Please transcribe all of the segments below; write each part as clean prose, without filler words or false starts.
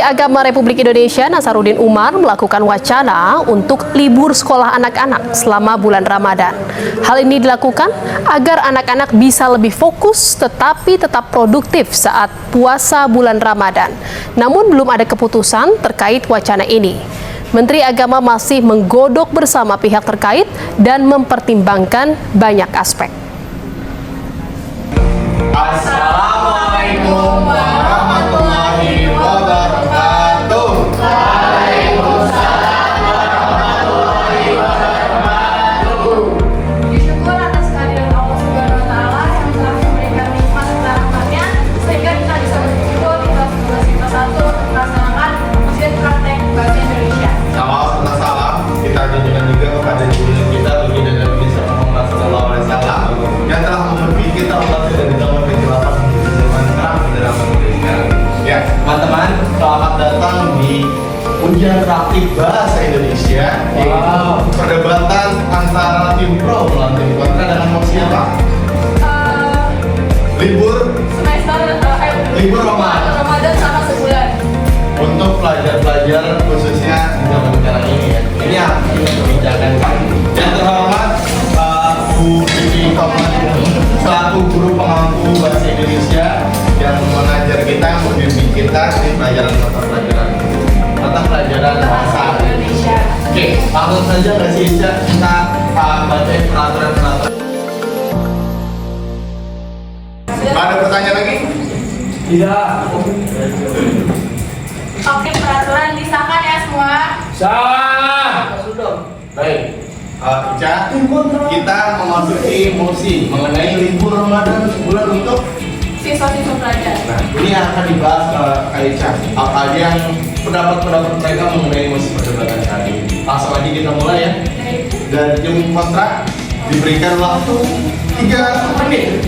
Agama Republik Indonesia Nasaruddin Umar melakukan wacana untuk libur sekolah anak-anak selama bulan Ramadan. Hal ini dilakukan agar anak-anak bisa lebih fokus tetapi tetap produktif saat puasa bulan Ramadan. Namun belum ada keputusan terkait wacana ini. Menteri Agama masih menggodok bersama pihak terkait dan mempertimbangkan banyak aspek. Assalamualaikum warahmatullahi wabarakatuh. Waalaikumsalam warahmatullahi wabarakatuh. Bersyukur atas kehadiran Allah Subhanahu wa Ta'ala yang telah memberikan nikmat dan rahmatnya sehingga kita bisa berkumpul di kelas 12 IPA 1 untuk melaksanakan ujian praktek bahasa Indonesia. Salam kita tunjukkan juga kepada junjungan kita Baginda Nabi Muhammad SAW yang telah memberi kita Allah dari zaman kegelapan menuju zaman terang dalam Indonesia. Ya, teman-teman, selamat datang di ujian praktik bahasa Indonesia. Perdebatan antara tim pro melawan tim kontra dengan mosi apa? Libur Ramadan sama sebulan. untuk pelajar-pelajar khususnya di zaman sekarang ini ya. Ini yang kebijakan kami. Yang terhormat Bu Vivi Tomat selaku guru pengampu bahasa Indonesia yang mengajar kita, membimbing kita di mata pelajaran bahasa Indonesia. Oke, langsung saja nggak sih Ica, kita bacain peraturan-peraturan. Ada pertanyaan lagi? Tidak. Oke, peraturan disahkan ya semua. Salah. Baik, Ica, kita memasuki mosi mengenai libur Ramadan sebulan untuk Siswa-siswa pelajar. Nah, ini yang akan dibahas Kak Ica. Apa aja yang pendapat-pendapat mereka mengenai mosi perdebatan kali ini. Langsung aja kita mulai ya. Dan tim kontra diberikan waktu 3 menit.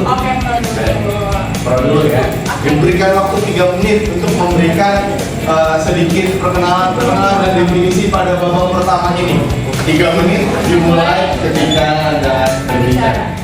Oke, Dulu ya. Diberikan waktu 3 menit untuk memberikan sedikit perkenalan dan definisi pada babak pertama ini. 3 menit dimulai ketika Anda berbicara.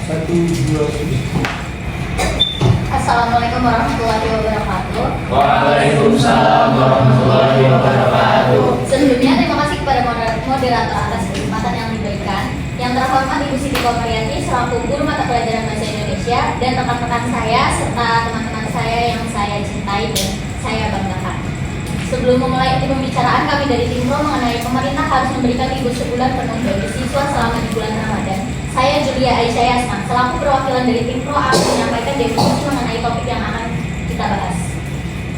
Assalamualaikum warahmatullahi wabarakatuh. Waalaikumsalam warahmatullahi wabarakatuh. Sebelumnya terima kasih kepada moderator atas kesempatan yang diberikan. Yang terhormat Ibu Siti Kopriyanti selaku guru mata pelajaran bahasa Indonesia dan rekan-rekan saya serta teman-teman saya yang saya cintai dan saya banggakan. Sebelum memulai inti pembicaraan kami dari tim Pro mengenai pemerintah harus memberikan libur sebulan penuh bagi siswa selama di bulan Ramadan. Saya Julia Aisyah Yasman, selaku perwakilan dari tim Pro akan menyampaikan definisi mengenai topik yang akan kita bahas.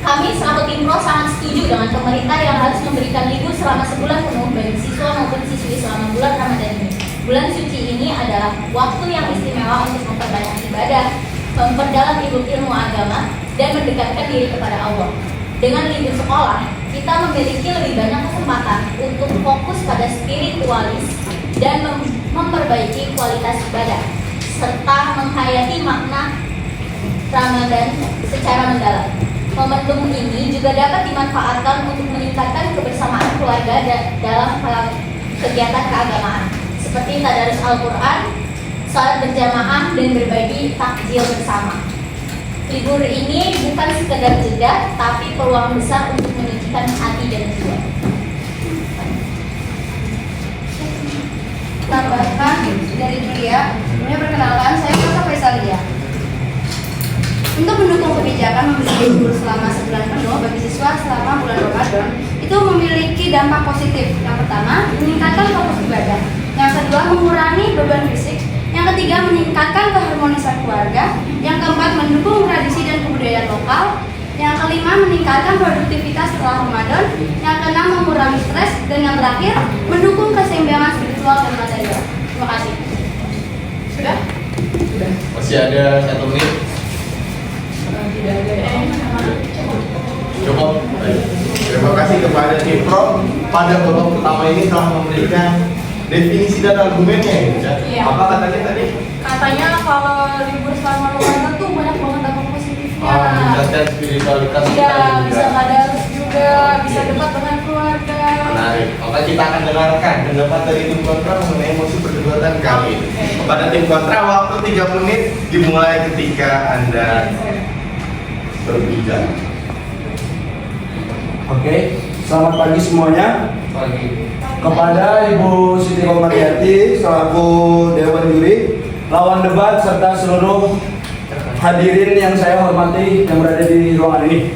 Kami selaku tim Pro sangat setuju dengan pemerintah yang harus memberikan libur selama sebulan penuh bagi siswa maupun siswi selama bulan Ramadan ini. Bulan suci ini adalah waktu yang istimewa untuk memperbanyak ibadah, memperdalam ilmu agama, dan mendekatkan diri kepada Allah. Dengan libur sekolah, kita memiliki lebih banyak kesempatan untuk fokus pada spiritualis dan memperbaiki kualitas ibadah, serta menghayati makna Ramadan secara mendalam. Momentum ini juga dapat dimanfaatkan untuk meningkatkan kebersamaan keluarga dalam kegiatan keagamaan, seperti tadarus Al-Quran, salat berjamaah, dan berbagi takjil bersama. Libur ini bukan sekedar jeda, tapi peluang besar untuk menyucikan hati dan jiwa. Tambahkan dari Julia, perkenalkan saya Kata Faisalia. Untuk mendukung kebijakan memberi libur selama sebulan penuh bagi siswa selama bulan Ramadan, itu memiliki dampak positif. Yang pertama, meningkatkan fokus ibadah. Yang kedua, mengurangi beban fisik. Yang ketiga, meningkatkan keharmonisan keluarga. Yang keempat, mendukung tradisi dan kebudayaan lokal. Yang kelima, meningkatkan produktivitas setelah Ramadan. Yang keenam, mengurangi stres. Dan yang terakhir, mendukung keseimbangan spiritual dan material. Terima kasih. Sudah? Sudah. Masih ada 1 menit. Tidak ada. Cukup. Baik. Terima kasih kepada tim Pro pada babak pertama ini telah memberikan definisi dan argumennya ya. Iya. Apa katanya tadi? Katanya kalau libur selama Ramadan tuh banyak banget dampak positifnya. Meningkatkan spiritualitas Iya, kita bisa juga. tadarus juga, bisa dekat dengan keluarga. Menarik. Oke, kita akan dengarkan pendapat dari tim kontra mengenai mosi perdebatan kali ini. Kepada tim kontra, waktu 3 menit dimulai ketika Anda berbicara. Oke, selamat pagi semuanya. Kepada Ibu Siti Komarianti selaku Dewan Juri, lawan debat serta seluruh hadirin yang saya hormati yang berada di ruangan ini.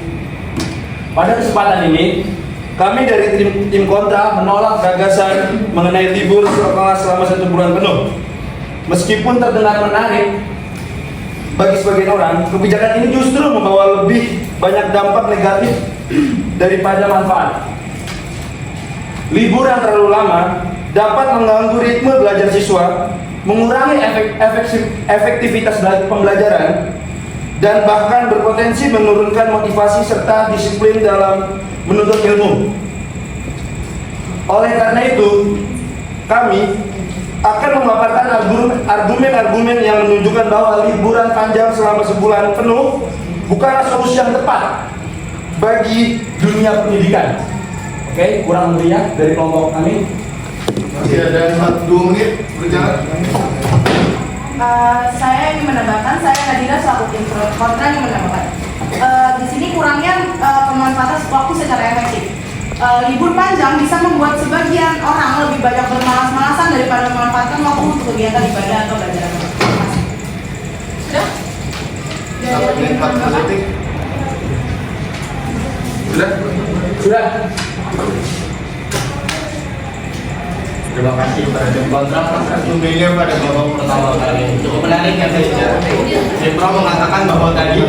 Pada kesempatan ini, kami dari tim kontra menolak gagasan mengenai libur sekolah selama 1 bulan penuh. Meskipun terdengar menarik bagi sebagian orang, kebijakan ini justru membawa lebih banyak dampak negatif daripada manfaat. Libur yang terlalu lama dapat mengganggu ritme belajar siswa, mengurangi efektivitas pembelajaran, dan bahkan berpotensi menurunkan motivasi serta disiplin dalam menuntut ilmu. Oleh karena itu, kami akan memaparkan argumen-argumen yang menunjukkan bahwa liburan panjang selama sebulan penuh bukanlah solusi yang tepat bagi dunia pendidikan. Oke, kurang lebihnya dari kelompok kami. Masih ada 1-2 menit berjalan. Saya ingin menambahkan, saya Nadira selaku tim kontra ingin menambahkan. Di sini kurangnya pemanfaatan waktu secara efektif. Libur panjang bisa membuat sebagian orang lebih banyak bermalas-malasan daripada memanfaatkan waktu untuk kegiatan ibadah atau belajar. Sudah? Sampai menit 40 detik. Sudah. Terima kasih pada tim kontra atas argumennya pada babak pertama kali ini. Cukup menarik ya guys ya. Pro mengatakan bahwa tadi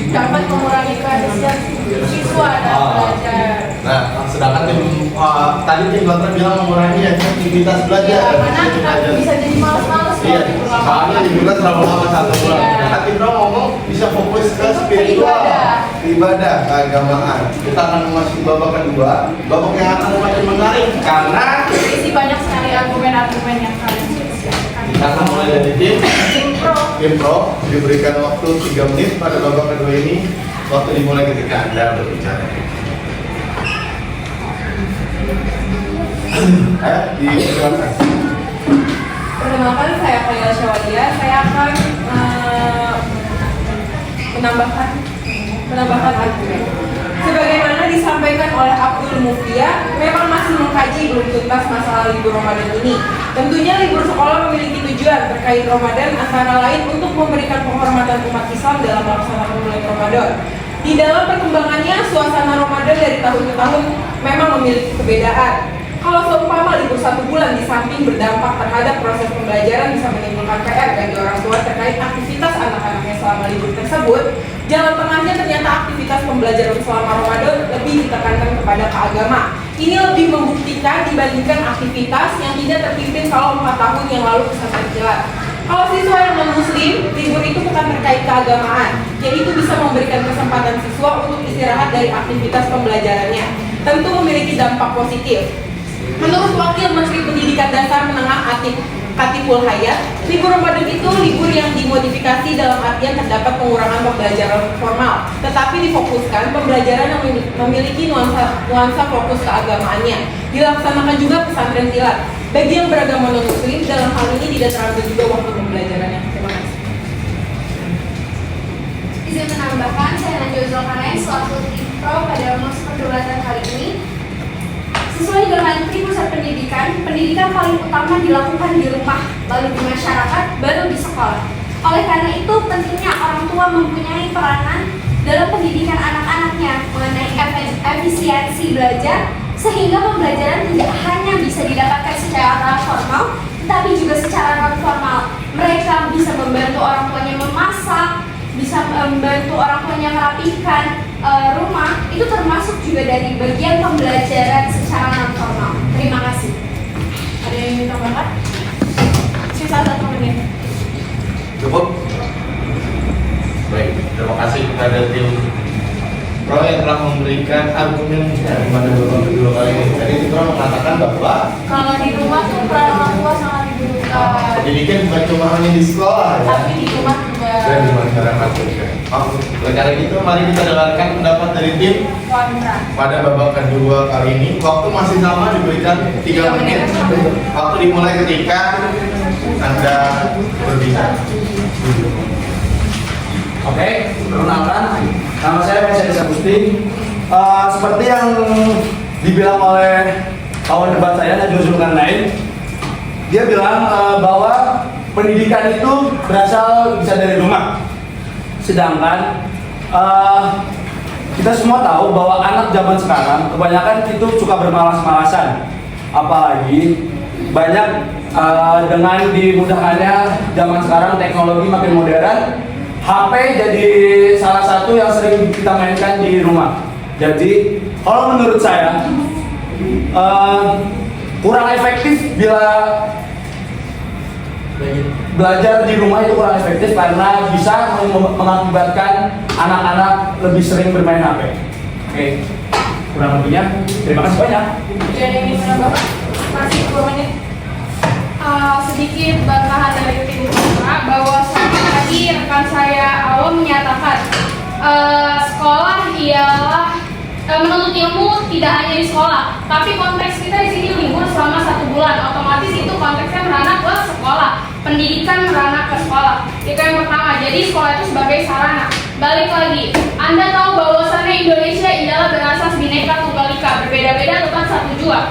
dapat mengurangi kehadiran siswa dalam belajar. Nah, sedangkan tadi tim kontra bilang mengurangi aktivitas belajar. Ya, karena kita bisa jadi malas-malas Iya, soalnya liburan terlalu lama 1 bulan. Sedangkan tim pro ngomong bisa fokus ke spiritual, ibadah, keagamaan. Kita akan memasuki babak kedua, babak yang akan semakin menarik karena Isi banyak sekali argumen-argumen yang kalian siapkan. kita akan mulai dari Tim pro. tim pro diberikan waktu 3 menit pada babak kedua ini. Waktu dimulai ketika Anda berbicara. Dipersilakan. Perkenalkan, saya Khaila Syawadia. Saya akan menambahkan argumen. Sebagaimana disampaikan oleh Abdul Muftia, memang masih mengkaji belum tuntas masalah libur Ramadan ini. Tentunya libur sekolah memiliki tujuan terkait Ramadan, antara lain untuk memberikan penghormatan umat Islam dalam melaksanakan bulan Ramadan. Di dalam perkembangannya, suasana Ramadan dari tahun ke tahun memang memiliki perbedaan. Kalau seumpama libur 1 bulan di samping berdampak terhadap proses pembelajaran bisa menimbulkan PR bagi orang tua terkait aktivitas anak-anaknya selama libur tersebut, jalan tengahnya ternyata aktivitas pembelajaran selama Ramadan lebih ditekankan kepada keagama. Ini lebih membuktikan dibandingkan aktivitas yang tidak terpimpin kalau 4 tahun yang lalu pesantren kilat. Kalau siswa yang non-muslim, libur itu bukan terkait keagamaan, yaitu bisa memberikan kesempatan siswa untuk istirahat dari aktivitas pembelajarannya. Tentu memiliki dampak positif. Menurut Wakil Menteri Pendidikan Dasar Menengah Katipul Hayat, libur Ramadan itu libur yang dimodifikasi dalam artian terdapat pengurangan pembelajaran formal, tetapi difokuskan pembelajaran yang memiliki nuansa fokus keagamaannya. Dilaksanakan juga pesantren kilat. Bagi yang beragama non-muslim, dalam hal ini tidak terlalu juga waktu pembelajarannya. Terima kasih. Izin menambahkan, saya Najwa Zulkarnain selaku tim pro pada masa perdebatan kali ini. Sesuai dengan Pusat pendidikan paling utama dilakukan di rumah, lalu di masyarakat, baru di sekolah. Oleh karena itu, pentingnya orang tua mempunyai peranan dalam pendidikan anak-anaknya mengenai efisiensi belajar, sehingga pembelajaran tidak hanya bisa didapatkan secara formal, tetapi juga secara non-formal. Mereka bisa membantu orang tuanya memasak, bisa membantu orang tuanya merapikan rumah, itu termasuk juga dari bagian pembelajaran secara non-formal. Terima kasih. Ada yang ingin tambahkan? Sisa 1 menit. Cukup? Baik, terima kasih kepada tim pro yang telah memberikan argumen pada babak kedua kali ini. Tadi tim pro mengatakan bahwa Kalau di rumah tuh peran orang tua sangat dibutuhkan. pendidikan bukan cuma hanya di sekolah ya, Tapi di rumah juga dan di masyarakat juga. Oleh karena itu, mari kita dengarkan pendapat dari tim kontra. pada babak kedua kali ini. Waktu masih sama, diberikan 3 menit. Waktu dimulai ketika Anda berbicara. Oke, perkenalkan, nama saya Faisal Sagusti, seperti yang dibilang oleh kawan debat saya Najwa Zulkarnain, dia bilang bahwa pendidikan itu berasal bisa dari rumah. Sedangkan kita semua tahu bahwa anak zaman sekarang kebanyakan itu suka bermalas-malasan. Apalagi banyak dengan dimudahkannya zaman sekarang teknologi makin modern, HP jadi salah satu yang sering kita mainkan di rumah. Jadi kalau menurut saya kurang efektif bila belajar di rumah itu kurang efektif karena bisa mengakibatkan anak-anak lebih sering bermain HP. Oke, kurang lebihnya terima kasih banyak. Jadi ini menambah masih 10 menit. Sedikit bantahan dari tim kontra bahwa tadi rekan saya awal menyatakan sekolah ialah menuntut ilmu tidak hanya di sekolah, tapi konteks kita di sini libur selama 1 bulan, otomatis itu konteksnya merana ke sekolah, pendidikan merana ke sekolah. Itu yang pertama. Jadi sekolah itu sebagai sarana. Balik lagi, Anda tahu bahwasannya Indonesia ialah berasas Bhinneka Tunggal Ika, berbeda-beda tetapi satu jua.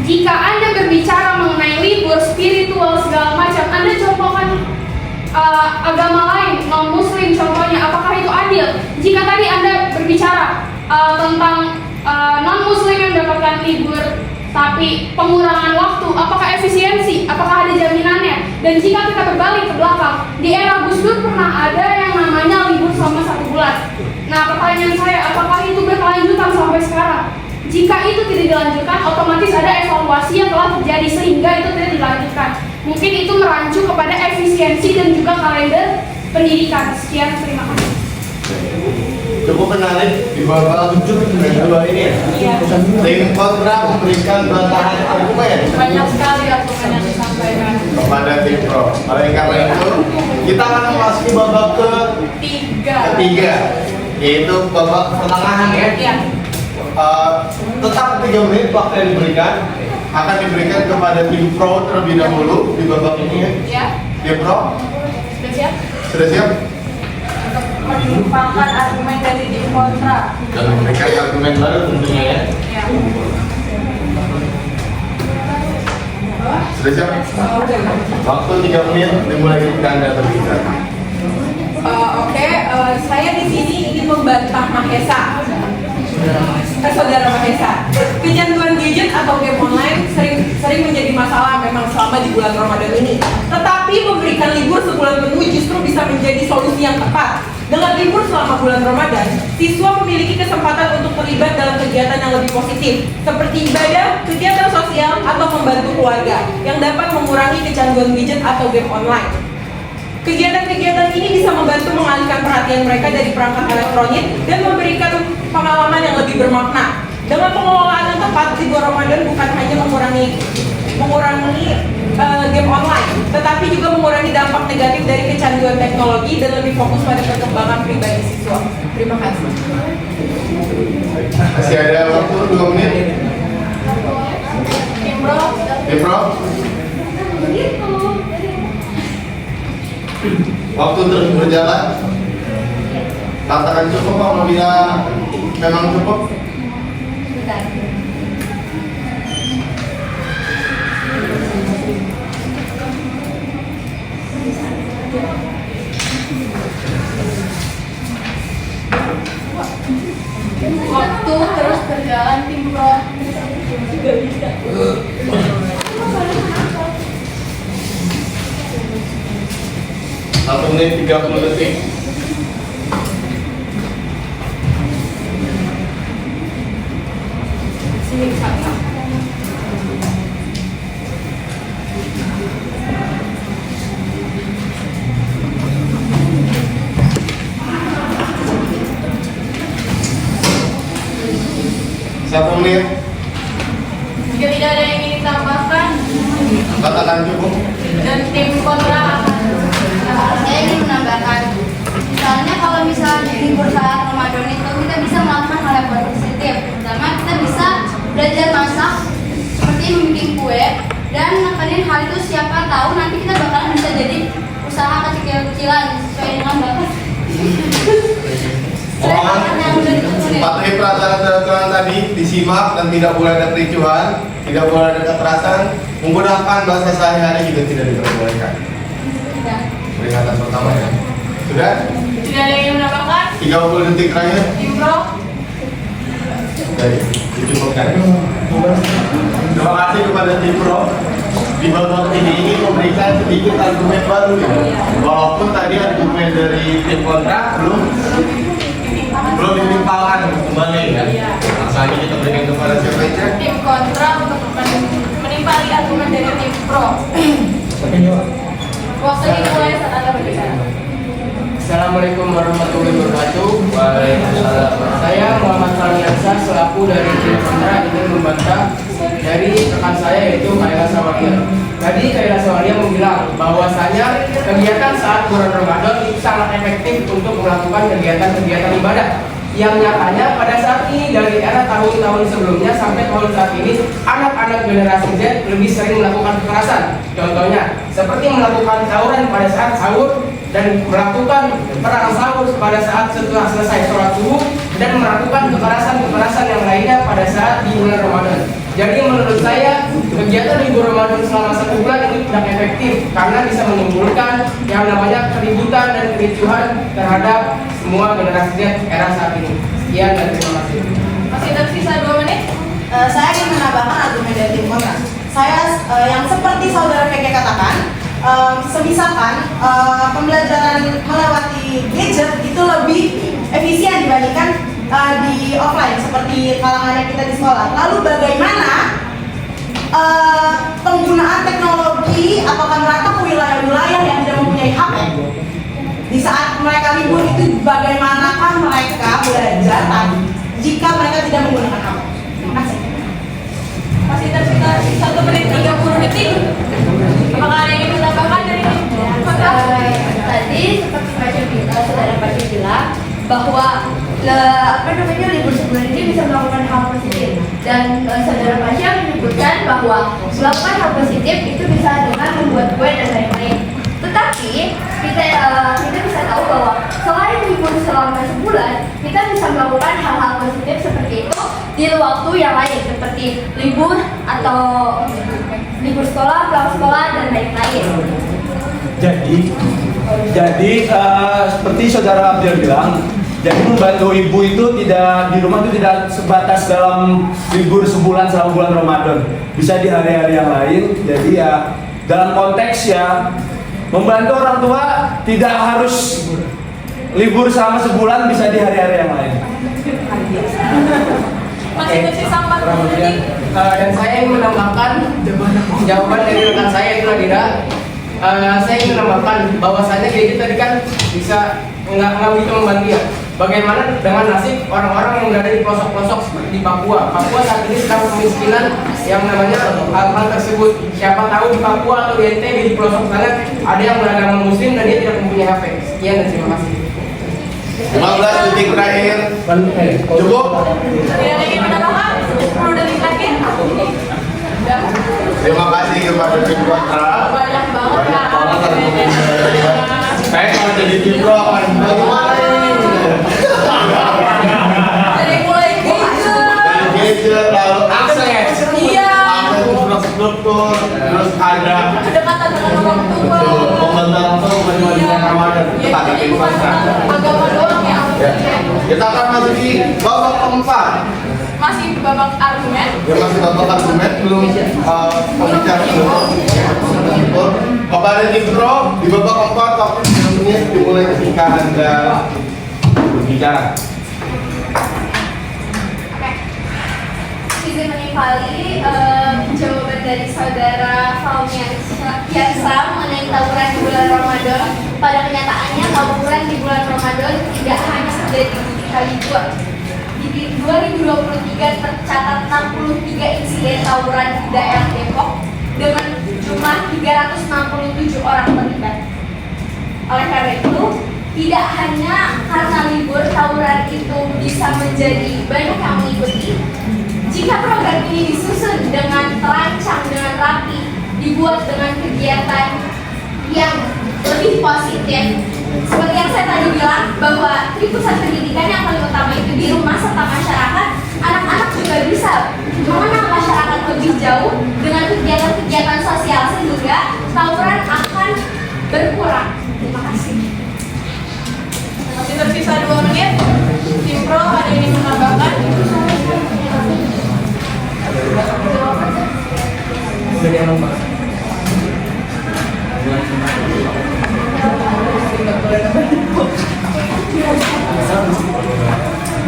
Jika Anda berbicara mengenai libur, spiritual, segala macam, Anda contohkan agama lain, non-muslim contohnya, apakah itu adil? Jika tadi Anda berbicara tentang non-muslim yang mendapatkan libur, tapi pengurangan waktu, apakah efisiensi? Apakah ada jaminannya? Dan jika kita berbalik ke belakang, di era Gus Dur pernah ada yang namanya libur selama 1 bulan. Nah, pertanyaan saya, apakah itu berkelanjutan sampai sekarang? Jika itu tidak dilanjutkan, otomatis ada evaluasi yang telah terjadi sehingga itu tidak dilanjutkan. Mungkin itu merancu kepada efisiensi dan juga kalender pendidikan. Sekian, terima kasih. Cukup menarik di babak kedua ini ya. Iya. Tim kontra memberikan bantahan argumen Banyak sekali argumen yang disampaikan. kepada tim pro. Oleh karena itu, kita akan memasuki babak ketiga, yaitu babak pertengahan ya. Iya. Tetap 3 menit waktu yang diberikan akan diberikan kepada tim pro terlebih dahulu di babak ini ya. Ya. Tim pro, Sudah siap? sudah siap? Menimpangkan argumen dari tim kontra. Dan memberikan argumen baru tentunya ya. Ya. Sudah siap? Waktu 3 menit dimulai ketika Anda berbicara. Saya di sini ingin membantah Mahesa, saudara Mahesa. Kecanduan gadget atau game online sering menjadi masalah memang selama di bulan Ramadan ini. Tetapi memberikan libur sebulan penuh justru bisa menjadi solusi yang tepat. Dengan libur selama bulan Ramadan, siswa memiliki kesempatan untuk terlibat dalam kegiatan yang lebih positif, seperti ibadah, kegiatan sosial, atau membantu keluarga, yang dapat mengurangi kecanduan gadget atau game online. Kegiatan-kegiatan ini bisa membantu mengalihkan perhatian mereka dari perangkat elektronik dan memberikan pengalaman yang lebih bermakna. Dengan pengelolaan yang tepat, libur Ramadan bukan hanya mengurangi game online, tetapi juga mengurangi dampak negatif dari kecanduan teknologi dan lebih fokus pada perkembangan pribadi siswa. Terima kasih. Masih ada waktu 2 menit. Tim pro. Tim pro, waktu terus berjalan. Katakan cukup apabila memang cukup. Bentar. Waktu terus berjalan tim pro. 1 menit 30 detik. Sini sana. Satu menit. Jika tidak ada yang ingin ditambahkan, Katakan cukup. dan tim kontra akan Saya ingin menambahkan, misalnya kalau misalnya libur saat Ramadan itu kita bisa melakukan hal yang positif. Pertama, kita bisa belajar masak seperti membuat kue dan nekenin hal itu, siapa tahu nanti kita bakalan bisa jadi usaha kecil-kecilan sesuai dengan bakat. Sesuai bakat yang udah ditutup Patuhi peraturan dan aturan tadi, disimak dan tidak boleh ada kericuhan, tidak boleh ada kekerasan, menggunakan bahasa sehari-hari juga tidak diperbolehkan. Peringatan pertama ya. Sudah? Tidak ada yang menambahkan? 30 detik terakhir. Impro. Baik, dicukupkan. Terima kasih kepada tim Pro. Di babak ini ingin memberikan sedikit argumen baru ya. Walaupun tadi argumen dari tim kontra belum ditimpalkan kembali ya. Langsung aja kita berikan kepada siapa aja. Tim kontra untuk menimpali argumen dari tim pro. Waktunya dimulai saat Anda berbicara. Assalamualaikum warahmatullahi wabarakatuh. Waalaikumsalam. Saya Muhammad Faliansa selaku dari tim kontra ingin membantah dari rekan saya yaitu Kaila Sawaria. Tadi Kaila Sawaria bilang bahwasanya kegiatan saat bulan Ramadan itu sangat efektif untuk melakukan kegiatan-kegiatan ibadah. Yang nyatanya pada saat ini dari era tahun-tahun sebelumnya sampai tahun saat ini anak-anak generasi Z lebih sering melakukan kekerasan. Contohnya seperti melakukan tawuran pada saat sahur dan melakukan perang sahur pada saat setelah selesai sholat subuh dan melakukan kekerasan-kekerasan yang lainnya pada saat di bulan Ramadan. Jadi menurut saya kegiatan libur Ramadan selama 1 bulan itu tidak efektif karena bisa menimbulkan yang namanya keributan dan kericuhan terhadap semua generasi Z era saat ini. Sekian dan terima kasih. Masih tersisa 2 menit. Saya ingin menambahkan argumen dari tim kontra. Saya yang seperti saudara PK katakan, semisalkan pembelajaran melewati gadget itu lebih efisien dibandingkan di offline seperti kalangan kita di sekolah. Lalu bagaimana penggunaan teknologi apakah mereka ke wilayah-wilayah yang tidak mempunyai HP? Di saat mereka libur itu bagaimanakah mereka belajar jika mereka tidak menggunakan HP? Terima kasih. Masih tersisa 1 menit 30 detik. Apakah ada yang ingin ditambahkan dari tim kontra? Tadi seperti saudara Pacu bilang bahwa libur sebulan ini bisa melakukan hal positif dan saudara Pasha menyebutkan bahwa melakukan hal positif itu bisa dengan membuat kue dan lain-lain. Tetapi kita bisa tahu bahwa selain libur selama sebulan, kita bisa melakukan hal-hal positif seperti itu di waktu yang lain seperti libur atau libur sekolah, pulang sekolah dan lain-lain. Jadi seperti saudara Abdul bilang, jadi membantu ibu itu tidak di rumah itu tidak sebatas dalam libur sebulan selama bulan Ramadan, bisa di hari-hari yang lain. Jadi ya dalam konteks ya membantu orang tua tidak harus libur selama sebulan, bisa di hari-hari yang lain. Masih tersisa 40 detik. Dan saya ingin menambahkan jawaban dari rekan saya itu Nadira. Saya ingin menambahkan bahwasanya gadget tadi kan bisa nggak begitu membantu ya. Bagaimana dengan nasib orang-orang yang berada di pelosok-pelosok seperti di Papua? Papua saat ini sedang kemiskinan yang namanya hal-hal tersebut. Siapa tahu di Papua atau di NTB di pelosok sana ada yang beragama Muslim dan dia tidak mempunyai HP. Sekian dan terima kasih. 15 detik terakhir. Cukup? Tidak ada yang ingin menambahkan? 10 detik terakhir. Terima kasih kepada tim kontra. Banyak banget ya argumennya. Saya kalau jadi tim pro akan bagaimana ini? Dari mulai Gadget, lalu akses, Iya. infrastruktur, terus ada kedekatan dengan orang tua. membantu bulan Ramadan. Ya, Kita jadi tim bukan kontra. tentang agama doang ya. Ya. Kita akan masuki babak keempat. Masih babak argumen. Ya masih babak argumen belum pembicara belum. Kepada tim pro di babak keempat waktu 3 menit dimulai ketika Anda berbicara. Izin menimpali jawaban dari saudara Faumiansa mengenai tawuran di bulan Ramadan. Pada kenyataannya tawuran di bulan Ramadan tidak hanya terjadi di Kalibuan. Di 2023 tercatat 63 insiden tawuran di daerah Depok dengan jumlah 367 orang terlibat. Oleh karena itu, tidak hanya karena libur tawuran itu bisa menjadi banyak yang mengikuti. Jika program ini disusun dengan terancang, dengan rapi, dibuat dengan kegiatan yang lebih positif, Seperti yang saya tadi bilang, bahwa di pusat pendidikan yang paling utama itu di rumah serta masyarakat, anak-anak juga bisa mengenal masyarakat lebih jauh dengan kegiatan-kegiatan sosial sehingga tawuran akan berkurang. Terima kasih. Masih tersisa 2 menit. Tim Pro ada yang ingin menambahkan?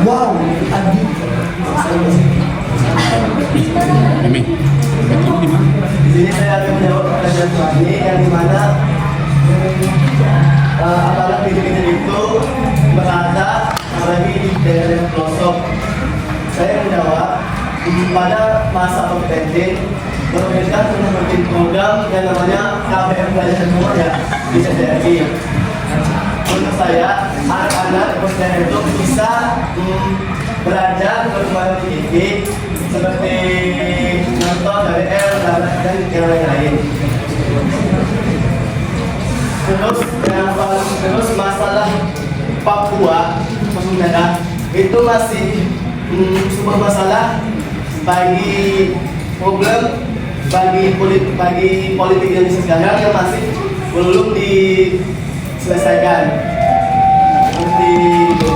Wow, Adi. Di sini saya akan menjawab pertanyaan Tuani yang dimana aparat diri-diri itu merata apalagi di daerah pelosok. Saya menjawab pada masa penting pemerintah sudah membuat program yang namanya KBM Belajar Semua ya di CDRI. Menurut saya anak-anak daerah itu bisa belajar berkembang tinggi seperti contoh dari L dan yang lain-lain. Terus masalah Papua Merah itu masih sebuah masalah bagi problem bagi politik Indonesia sekarang yang masih belum diselesaikan. Seperti itu.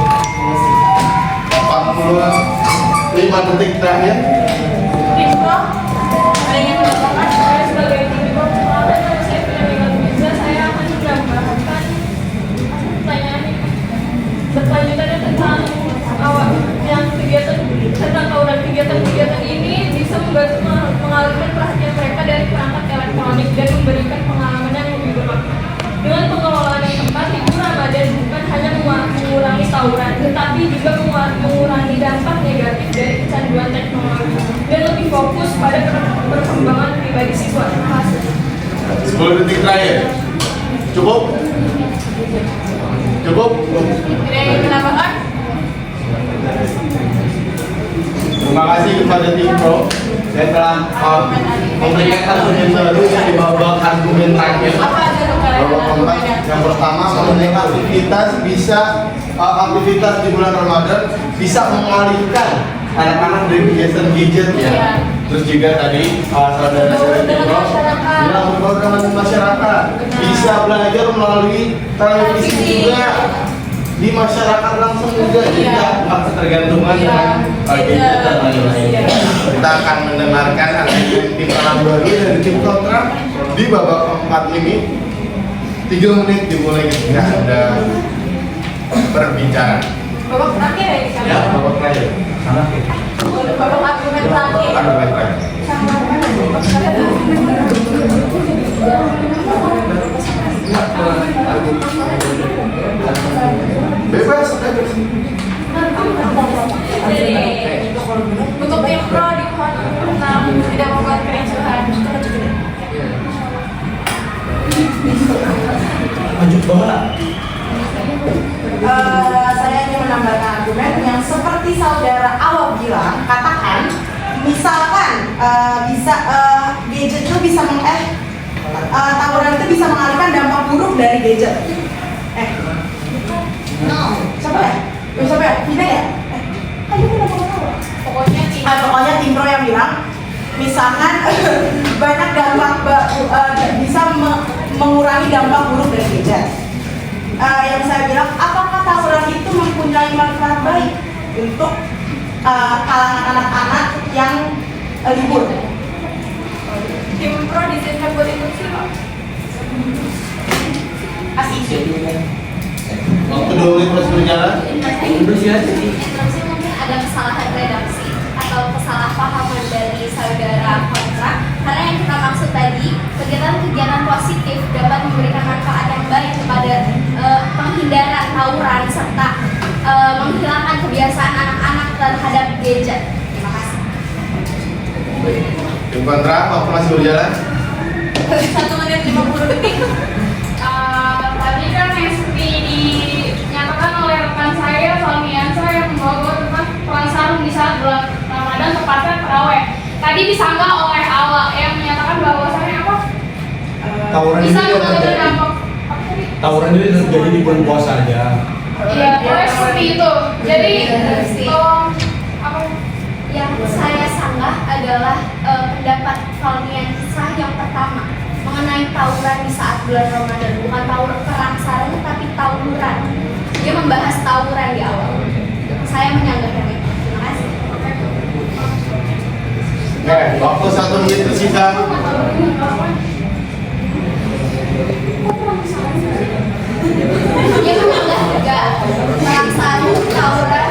45 detik terakhir. Tim Pro ada yang ingin menambahkan? Saya sebagai tim Pro kemarin saya punya dengan Mirza, saya akan menambahkan pertanyaan ini. Berkelanjutannya tentang awal yang kegiatan tentang tawuran kegiatan ini bisa membantu mengalihkan perhatian mereka dari perangkat elektronik dan memberikan pengalaman yang lebih bermakna. Dengan pengelolaan yang tepat, libur Ramadan bukan hanya mengurangi tawuran, tetapi juga mengurangi dampak negatif dari kecanduan teknologi dan lebih fokus pada perkembangan pribadi siswa. Terima kasih. 10 detik terakhir. Cukup? Cukup? Tidak ada yang menambahkan? Terima kasih kepada tim Pro yang telah memberikan argumen baru yang di babak argumen terakhir. Apa aja tuh kalian Babak keempat, yang pertama mengenai aktivitas di bulan Ramadan bisa mengalihkan anak-anak dari kegiatan gadget ya. Iya. Terus juga tadi saudara-saudara tim Pro bilang berbaur dengan masyarakat, bisa belajar melalui televisi juga di masyarakat langsung juga, jadi nggak ketergantungan dengan gadget dan lain-lain. Kita akan mendengarkan argumen tim orang baru dari tim kontra di babak keempat ini. 3 menit dimulai ketika Anda berbicara. Babak terakhir ya? Babak terakhir. Babak argumen terakhir. Argumen terakhir. Bebas. Untuk tim Pro dimohon tidak membuat kericuhan. Lanjut banget. Saya ingin menambahkan argumen yang seperti saudara Awa bilang, katakan misalkan gadget itu bisa tawuran itu bisa mengalihkan dampak buruk dari gadget. Siapa ya? Tidak ya? Pokoknya tim Pro yang bilang misalkan banyak dampak bisa mengurangi dampak buruk dari gadget. Yang saya bilang, apakah tawuran itu mempunyai manfaat baik untuk kalangan anak-anak yang libur? Tim Pro diizinkan buat instruksi Pak. Waktu 2 menit terus berjalan. Instruksi mungkin ada kesalahan redaksi atau kesalahpahaman dari saudara kontra, karena yang kita maksud tadi kegiatan-kegiatan positif dapat memberikan manfaat yang baik kepada penghindaran tawuran serta menghilangkan kebiasaan anak-anak terhadap gadget. Terima kasih. Tim kontra, waktu masih berjalan. 1 menit 50 detik. Tadi kan yang seperti dinyatakan oleh rekan saya, Falmiansa, yang membawa tentang perang sarung di saat bulan Ramadan tepatnya terawih. Tadi disanggah oleh Awa yang menyatakan bahwasannya apa? Tawuran Bisa itu mengalami dampak apa tadi? tawuran itu terjadi di bulan puasa aja. Iya, pokoknya seperti itu. Jadi, tolong apa? Yang saya sanggah adalah pendapat Valmian Kisah yang pertama mengenai tawuran di saat bulan Ramadan, bukan tawuran perang sarung tapi tawuran. Dia membahas tawuran di awal. Saya menyanggah yang itu. Terima kasih. Oke, waktu 1 menit tersisa. Dia menyanggah juga perang sarung, tawuran,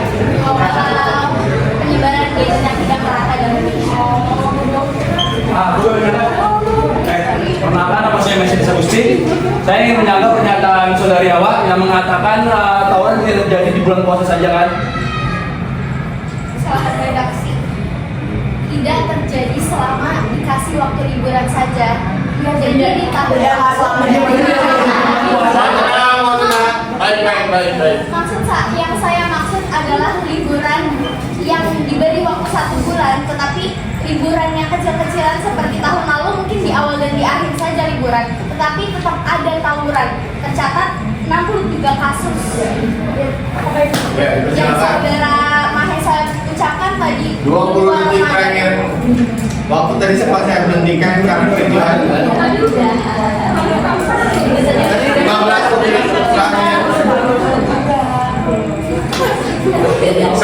penyebaran gadget yang tidak merata di Indonesia. Perkenalkan, nama saya Messi Sagusti. Saya ingin menyanggah pernyataan saudari Hawa yang mengatakan tawuran tidak terjadi di bulan puasa saja kan? Salah redaksi. Tidak terjadi selama dikasih waktu liburan saja. Jadi di tahun Baik. yang saya maksud adalah liburan yang diberi waktu 1 bulan, tetapi liburan yang kecil-kecilan seperti tahun lalu mungkin di awal dan di akhir saja liburan, tetapi tetap ada tawuran. Tercatat 63 kasus. Yang saudara Mahesa ucapkan tadi 20 detik terakhir. Waktu tadi sempat saya berhentikan karena tujuan. 15 detik terakhir. 10, 9, 8,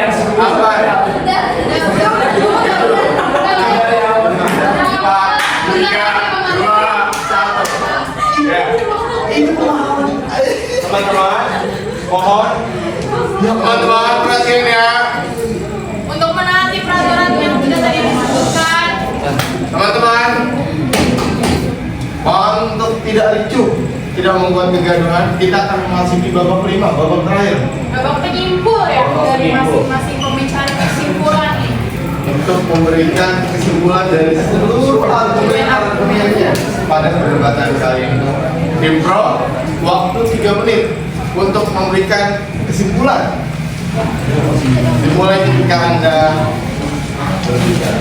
7, 6, 5, 4, 3, 2, 1. Teman-teman, mohon. Teman-teman, perhatian ya. Untuk menaati peraturan yang sudah tadi disebutkan. Teman-teman, mohon untuk tidak ricuh, tidak membuat kegaduhan. Kita akan memasuki babak kelima, babak terakhir. Babak penyimpul ya dari masing-masing pembicara kesimpulan ini. Untuk memberikan kesimpulan dari seluruh argumen-argumennya pada perdebatan kali ini. Tim Pro, waktu 3 menit untuk memberikan kesimpulan. Dimulai ketika Anda berbicara.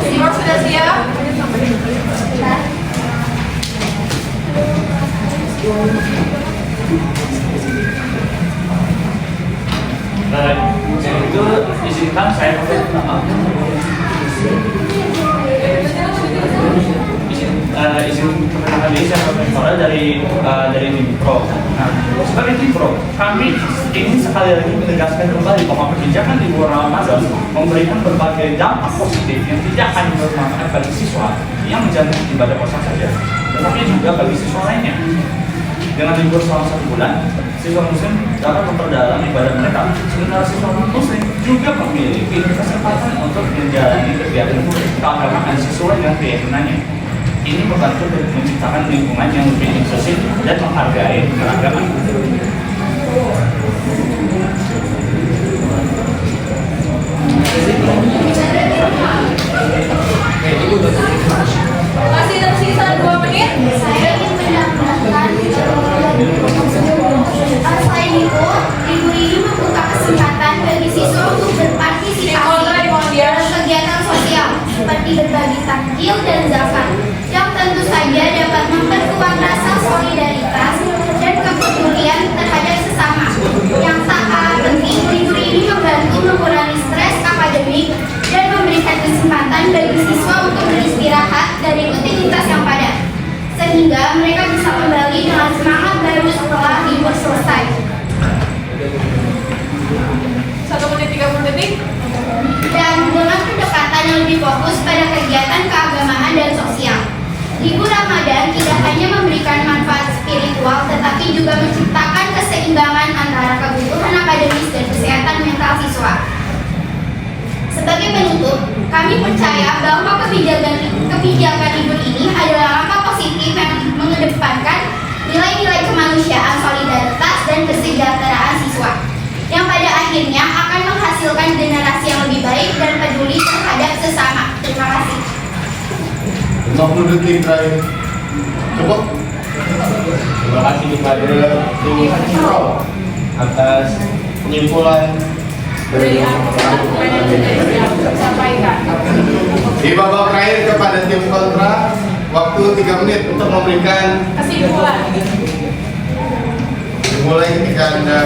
Simon sudah siap? Itu izinkan saya izin perkenalkan diri, saya Profesor dari Tim Pro. Nah, sebagai Tim Pro, kami ingin sekali lagi menegaskan kembali bahwa kebijakan libur Ramadan memberikan berbagai dampak positif yang tidak hanya bermanfaat bagi siswa yang menjalani ibadah puasa saja, tetapi juga bagi siswa lainnya. Dengan libur selama 1 bulan, siswa muslim dapat memperdalam ibadah mereka. Sementara siswa muslim juga memiliki kesempatan untuk menjalani kegiatan keagamaan sesuai dengan keyakinannya. Ini membantu menciptakan lingkungan yang lebih inklusif dan menghargai keragaman. Masih tersisa 2 menit. Saya ingin menambahkan selain itu, libur ini membuka kesempatan bagi siswa untuk berpartisipasi dalam kegiatan sosial seperti berbagi takjil dan zakat, yang tentu saja dapat memperkuat rasa solidaritas dan kepedulian terhadap sesama. Yang tak kalah penting, libur ini membantu mengurangi stres akademik dan memberikan kesempatan bagi siswa untuk beristirahat dari rutinitas yang padat, sehingga mereka bisa kembali dengan semangat baru setelah libur selesai. 1 menit 30 detik. Dan dengan pendekatan yang lebih fokus pada kegiatan keagamaan dan sosial, libur Ramadan tidak hanya memberikan manfaat spiritual, tetapi juga menciptakan keseimbangan antara kebutuhan akademis dan kesehatan mental siswa. Sebagai penutup, kami percaya bahwa kebijakan libur ini adalah langkah positif yang mengedepankan nilai-nilai kemanusiaan, solidaritas, dan kesejahteraan siswa, yang pada akhirnya akan menghasilkan generasi yang lebih baik dan peduli terhadap sesama. Terima kasih. 50 detik terakhir. Cukup? Terima kasih kepada tim Pro atas penyimpulan Dari argumen yang sudah disampaikan. di babak terakhir kepada tim kontra. waktu 3 menit untuk memberikan Kesimpulan. mulai ketika Anda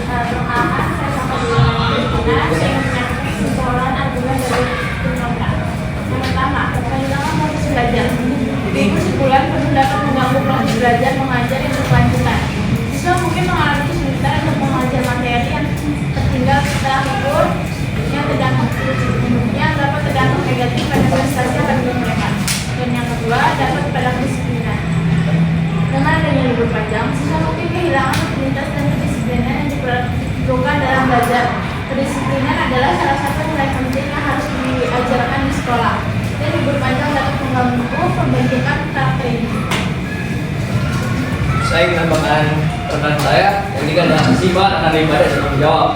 Perkenalkan, saya sama dengan saya punya kesimpulan argumen dari undang-undang. Yang pertama, kehilangan proses belajar. Jadi kesimpulan perlu dapat mengganggu proses belajar mengajar yang berkelanjutan. Siswa mungkin mengalami kesulitan untuk mengajar materi yang tertinggal setelah libur yang tergantung yang dapat tergantung negatif pada prestasi akademik mereka. Dan yang kedua, dapat pada kedisiplinan. Dengan adanya libur panjang, siswa mungkin kehilangan rutinitas dan kedisiplinan yang diperlukan dalam belajar. Kedisiplinan adalah salah satu nilai penting yang harus diajarkan di sekolah. Dan libur panjang dapat mengganggu pembentukan karakter ini. Saya ingin menambahkan rekan saya yang tiga adalah sifat akan ibadah dan tanggung jawab.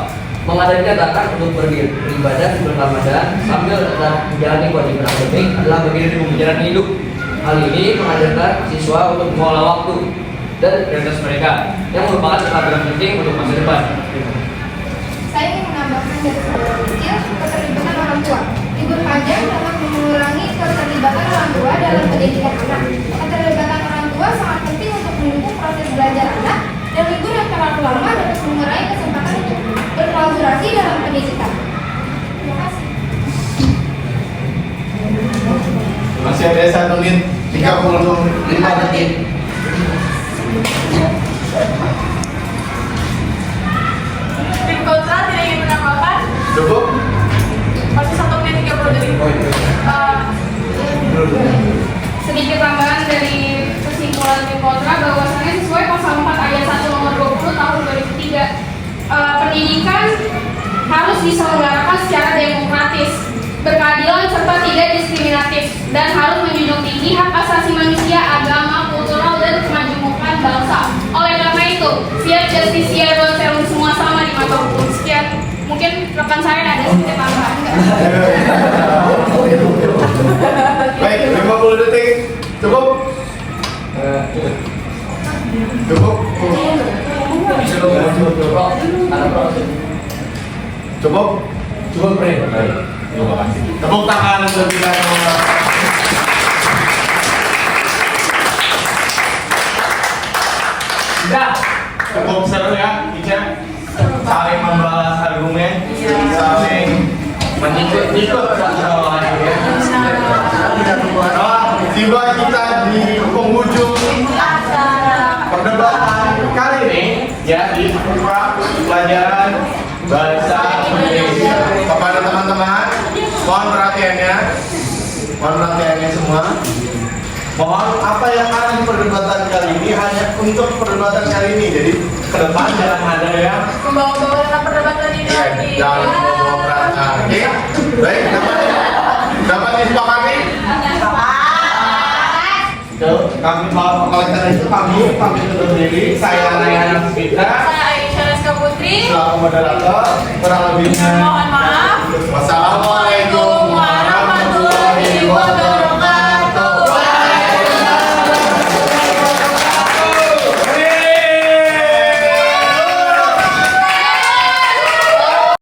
Mengadai dikatakan untuk beribadah di bulan Ramadan sambil tetap menjalani kewajiban akademik adalah bagian dari pembelajaran hidup. Hal ini mengajarkan siswa untuk mengelola waktu dan prioritas mereka yang merupakan keterampilan penting untuk masa depan. Saya ingin menambahkan dari saudara kecil keterlibatan orang tua. Libur panjang dapat mengurangi keterlibatan orang tua dalam pendidikan anak. Keterlibatan orang tua sangat penting untuk mendukung proses belajar anak, dan libur yang terlalu lama dapat mengurangi kesempatan untuk berkolaborasi dalam pendidikan. Terima kasih. masih ada 1 menit 35 detik. Tim kontra tidak ingin menambahkan? Cukup? Masih 1 menit 30 detik. Sedikit tambahan dari kesimpulan tim kontra bahwasannya sesuai pasal 4 ayat 1 nomor 20 tahun 2003, pendidikan harus diselenggarakan secara demokratis, berkeadilan serta tidak diskriminatif, dan harus menjunjung tinggi hak asasi manusia, agama, kultural, dan kemajemukan bangsa. Oleh karena itu, fiat justisia don semua sama di mata hukum. Sekian, mungkin rekan saya ada sedikit tambahan. Baik, 50 detik. Cukup? Cukup? Cukup? Cukup, Pre. Baik, terima kasih. Tepuk tangan untuk kita semua. Sudah. Cukup seru ya, Ica? Saling membahas argumen, saling menyikut satu sama lain ya. Tiba kita di penghujung perdebatan kali ini ya di pelajaran bahasa Indonesia. Kepada teman-teman, mohon perhatiannya semua. Mohon apa yang ada di perdebatan kali ini hanya untuk perdebatan kali ini. Jadi ke depan jangan ada yang Membawa-bawa dalam perdebatan ini ya, lagi. jangan membawa perasaan. Oke, baik. Dapat disepakati? Kami oleh karena itu kami undur diri. Saya Rayhan Fitra, Saya Aisyah Rizka Putri. selaku moderator. Kurang lebihnya Mohon maaf. wassalamualaikum